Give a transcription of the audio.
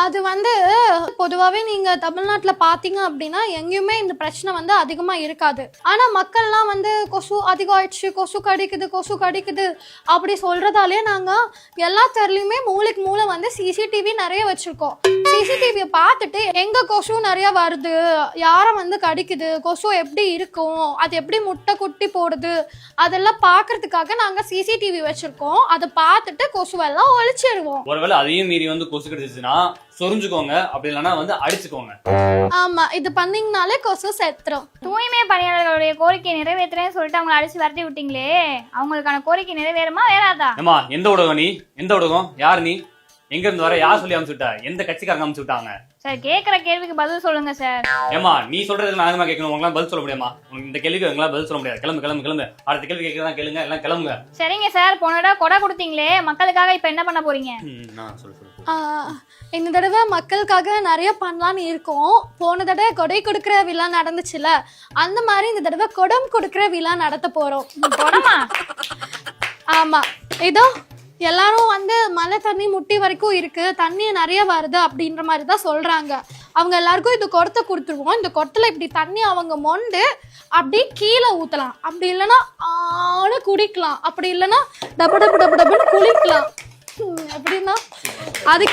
அது வந்து பொதுவாகவே நீங்கள் தமிழ்நாட்டில் பார்த்தீங்க அப்படின்னா எங்கேயுமே இந்த பிரச்சனை வந்து அதிகமாக இருக்காது. ஆனால் மக்கள்லாம் வந்து கொசு அதிகம் ஆயிடுச்சு, கொசு கடிக்குது அப்படி சொல்கிறதாலே நாங்கள் எல்லா தெருலையுமே மூளைக்கு மூளை வந்து சிசிடிவி நிறைய வச்சுருக்கோம். சிசிடிவியை பார்த்துட்டு எங்கே கொசு நிறையா வருது, யாரை வந்து கடிக்குது, கொசு எப்படி இருக்கும், அது எப்படி முட்டை குட்டி போடுது, அதெல்லாம் பார்க்கறதுக்காக நாங்கள் சிசிடிவி வச்சுருக்கோம். அதை பார்த்துட்டு கொசுவெல்லாம் ஒழிச்சிடுவோம். ஒருவேளை அதையும் மீறி வந்து கொசு கடிச்சிச்சுன்னா சொரிஞ்சுக்கோங்க, அப்படி இல்லைன்னா வந்து அடிச்சுக்கோங்க. ஆமா, இது பண்ணீங்கனாலே கொசு செத்துரும். தூய்மை பணியாளர்களுடைய கோரிக்கையை நிறைவேற்றுறேன்னு சொல்லிட்டு அவங்க அடிச்சு விரட்டி விட்டீங்களே, அவங்களுக்கான கோரிக்கை நிறைவேறுமா வேறாதா? ஏமா எந்த ஊடகம் நீ? எந்த ஊடகம்? யார் நீ? எங்க இருந்து வர? யார் சொல்லி அனுப்பிச்சு விட்டா? எந்த கட்சிக்காரங்க அனுப்பிச்சு விட்டாங்க? சார் கேட்குற கேள்விக்கு பதில் சொல்லுங்க சார். ஏமா நீ சொல்றதுக்கு நான் அதிகமா கேட்கணும், உங்களால பதில் சொல்ல முடியுமா? இந்த கேள்விக்கு உங்களால பதில் சொல்ல முடியாது. கிளம்பு. அடுத்த கேள்வி கேட்கறதா கேளுங்க, எல்லாம் கிளம்புங்க. சரிங்க சார், போன தடவை கொடை கொடுத்தீங்களே, மக்களுக்காக இப்ப என்ன பண்ண போறீங்க? இந்த தடவை மக்களுக்காக நிறைய பண்ணலான்னு இருக்கோம். போன தடவை கொடை கொடுக்குற விழா நடந்துச்சுல, அந்த மாதிரி இந்த தடவை கொடம் கொடுக்குற விழா நடத்த போறோம். கொடமா? ஆமா, இதோ எல்லாரும் வந்து மழை தண்ணி முட்டி வரைக்கும் இருக்கு, தண்ணி நிறைய வருது அப்படின்ற மாதிரி தான் சொல்றாங்க. அவங்க எல்லாருக்கும் இந்த குடத்தை கொடுத்துருவோம். இந்த குடத்துல இப்படி தண்ணி அவங்க மொண்டு அப்படி கீழே ஊத்தலாம், அப்படி இல்லைன்னா ஆளு குடிக்கலாம், அப்படி இல்லைன்னா டபு டபுன்னு குளிக்கலாம். எப்படின்னா அதுக்கு